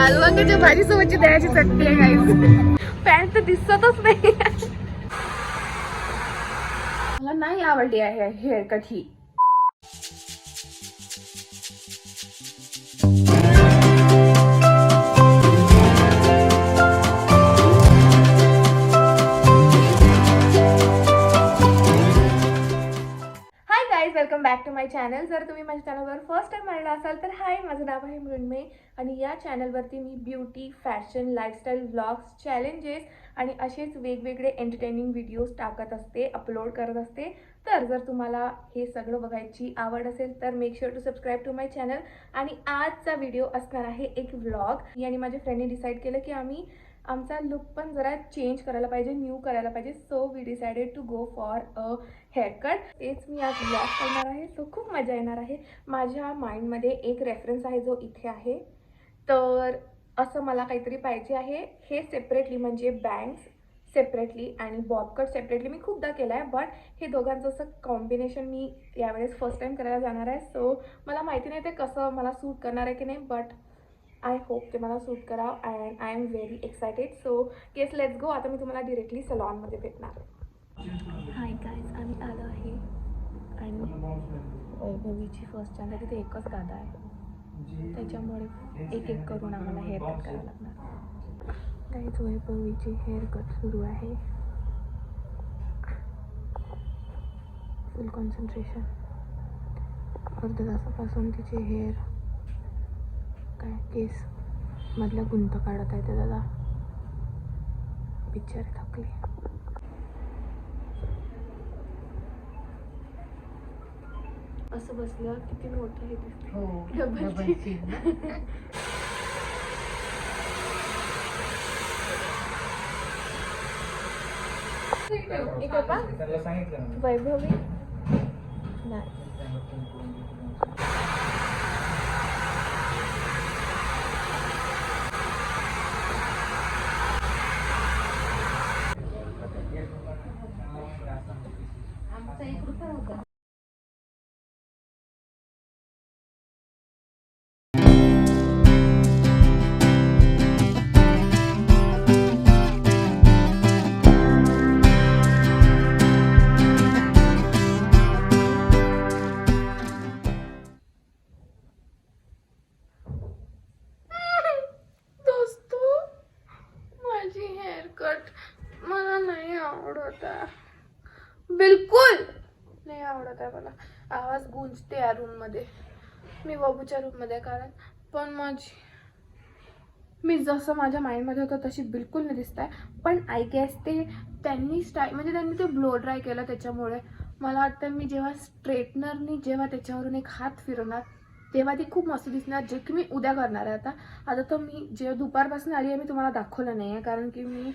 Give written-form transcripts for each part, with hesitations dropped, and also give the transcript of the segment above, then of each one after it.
अलवांग्याच्या भाजी सोबतची दह्याची चटणी आहे गाईस. पॅन्ट तर दिसतच नाही. मला नाही आवडली आहे हेअरकट ही. Welcome back to my channel. जर तुम्ही माझ्या चॅनलवर फर्स्ट टाइम आलेला असाल तर हाय, माझं नाव आहे मृण्मयी आणि या चॅनलवरती मी beauty, fashion, lifestyle, vlogs, challenges आणि असेच वेगवेगळे एंटरटेनिंग व्हिडिओज टाकत असते, अपलोड करत असते. तर जर तुम्हाला हे सगळं बघायची आवड असेल तर make sure to subscribe to my channel. आणि आजचा व्हिडिओ असणार आहे एक व्लॉग. मी आणि माझ्या फ्रेंडने डिसाईड केलं की आम्ही आमचा लुक पण जरा चेंज करायला पाहिजे, न्यू करायला पाहिजे. So we decided to go for a haircut. तेच मी आज व्लॉग करणार आहे. सो खूप मजा येणार आहे. माझ्या माइंडमध्ये एक रेफरन्स आहे जो इथे आहे. तर असं मला काहीतरी पाहिजे आहे. हे सेपरेटली म्हणजे बँग्स सेपरेटली आणि बॉब कट सेपरेटली मी खूपदा केलं आहे. बट हे दोघांचं असं कॉम्बिनेशन मी यावेळेस फर्स्ट टाईम करायला जाणार आहे. सो मला माहिती नाही ते कसं मला सूट करणार आहे की नाही, बट आय होप ते मला सूट करा and I am very excited. So yes, let's go. आता मी तुम्हाला डिरेक्टली सलॉनमध्ये भेटणार. हाय गाईज, आम्ही आलो आहे आणि वैभवीची फर्स्ट चांदा तिथे एकच दादा आहे, त्याच्यामुळे एक एक करून आम्हाला हेअर कट करावं लागणार. गाईज, वैभवीची हेअर कट सुरू आहे. फुल कॉन्सन्ट्रेशन. अर्ध्या तासापासून तिचे हेअर काय केस मधला गुंत काढत आहे ते दादा. बिचारे थकले. असं बसलं किती मोठं हे दिसते. हो, डबलची. वैभवी नाही. मला नाही आवडत आहे, बिलकुल नाही आवडत आहे. मला आवाज गुंजते या रूममध्ये. मी बाबूच्या रूममध्ये कारण पण मी जसं माझ्या माइंडमध्ये होतं तशी बिलकुल नाही दिसत आहे. पण आय गेस ते त्यांनी म्हणजे त्यांनी ते ब्लो ड्राय केलं, त्याच्यामुळे मला वाटतं मी जेव्हा स्ट्रेटनरनी जेव्हा त्याच्यावरून एक हात फिरवणार तेव्हा ती खूप मस्त दिसणार, जे की मी उद्या करणार आहे. आता तर मी जेव्हा दुपारपासून आली आहे मी तुम्हाला दाखवलं नाही आहे, कारण की मी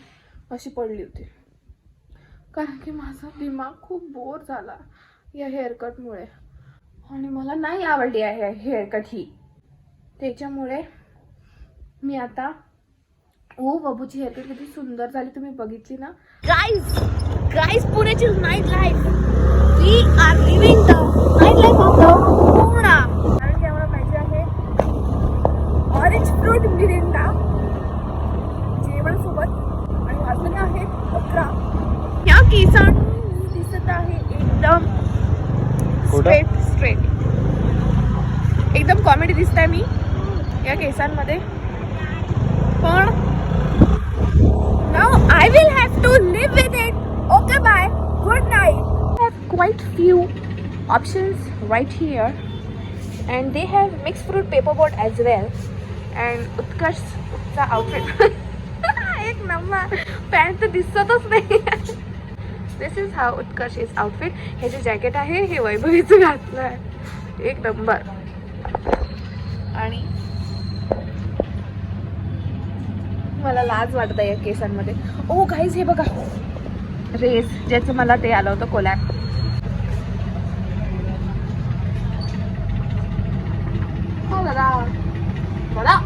अशी पडली होती, कारण की माझा दिमाग खूप बोर झाला या हेअरकटमुळे आणि मला नाही आवडली आहे हेअरकट ही. त्याच्यामुळे मी आता बाबूची हेअरकट किती सुंदर झाली तुम्ही बघितली ना. गाईज पुण्याची night life. We are living the night life of the Poona. कारण की आम्हाला पाहिजे आहे ऑरेंज फ्रूट मिरिंडा जेवण सोबत. आणि वाजले आहेत 11. या केसांनी मी दिसत आहे एकदम स्ट्रेट. एकदम कॉमेडी दिसत आहे मी या केसांमध्ये. पण now I will have to live with it. Okay, bye. Good night. I have quite few options right here and they have mixed fruit paperboard as well. And उत्कर्षचा outfit एक number. Pant तर दिसतच नाही. This is how Utkarsh is outfit. हे जे jacket आहे हे वैभवीचं घातलं आहे, एक नंबर. आणि मला लाज वाटत आहे या केसांमध्ये. ओ गाईज, हे बघा रेस, ज्याचं मला ते आलं होतं कोलॅब. हो दादा दादा.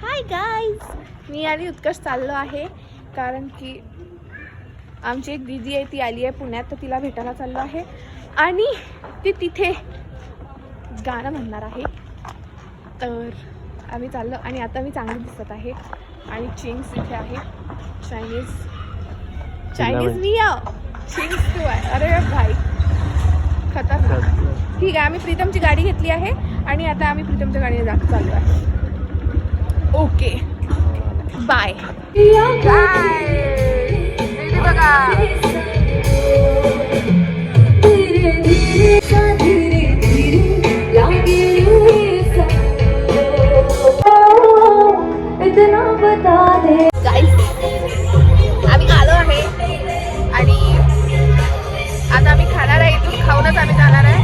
Hi guys, मी आणि उत्कर्ष चाललो आहे कारण की आमची एक दीदी आहे, ती आली आहे पुण्यात, तर तिला भेटायला चाललो आहे आणि ती तिथे गाणं म्हणणार आहे. तर आम्ही चाललो आणि आता मी चांगली दिसत आहे आणि चिंग्स इथे आहे. चायनीज मी चिंग्स तू आहे. अरे भाई खतरनाक. ठीक आहे, आम्ही प्रीतमची गाडी घेतली आहे आणि आता आम्ही प्रीतमच्या गाडीने चाललो आहे. Okay bye bye. बघा आम्ही आलो आहे आणि आता आम्ही खाणार आहे. इथून खाऊनच आम्ही जाणार आहे.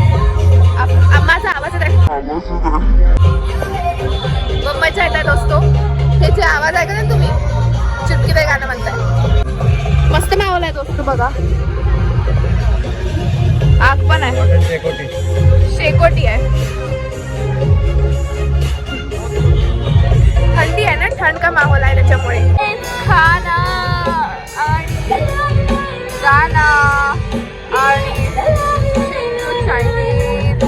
माझा आवाज येत मम्माच्या येतात असतो. हे जे आवाज ऐका ना तुम्ही, चुटकीदार गाणं म्हणताय. मस्त माहोल आहे दोस्त. बघा आग पण आहे, शेकोटी आहे. थंडी आहे ना, थंड का माहोल आहे त्याच्यामुळे. खाना आणि गाना आणि चायनीज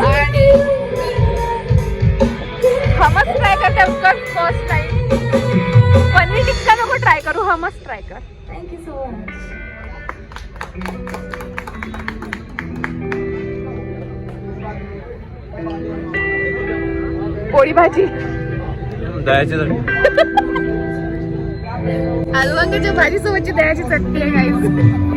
आणि हमस ट्राय करते फर्स्ट टाइम. पनीर टिक्का नको ट्राय करू, हमस ट्राय कर. Thank you so much. पोळी भाजी, दह्याची चटणी, आलू वांग्याच्या भाजी सोबतची दह्याची चटणी आहे गाईस.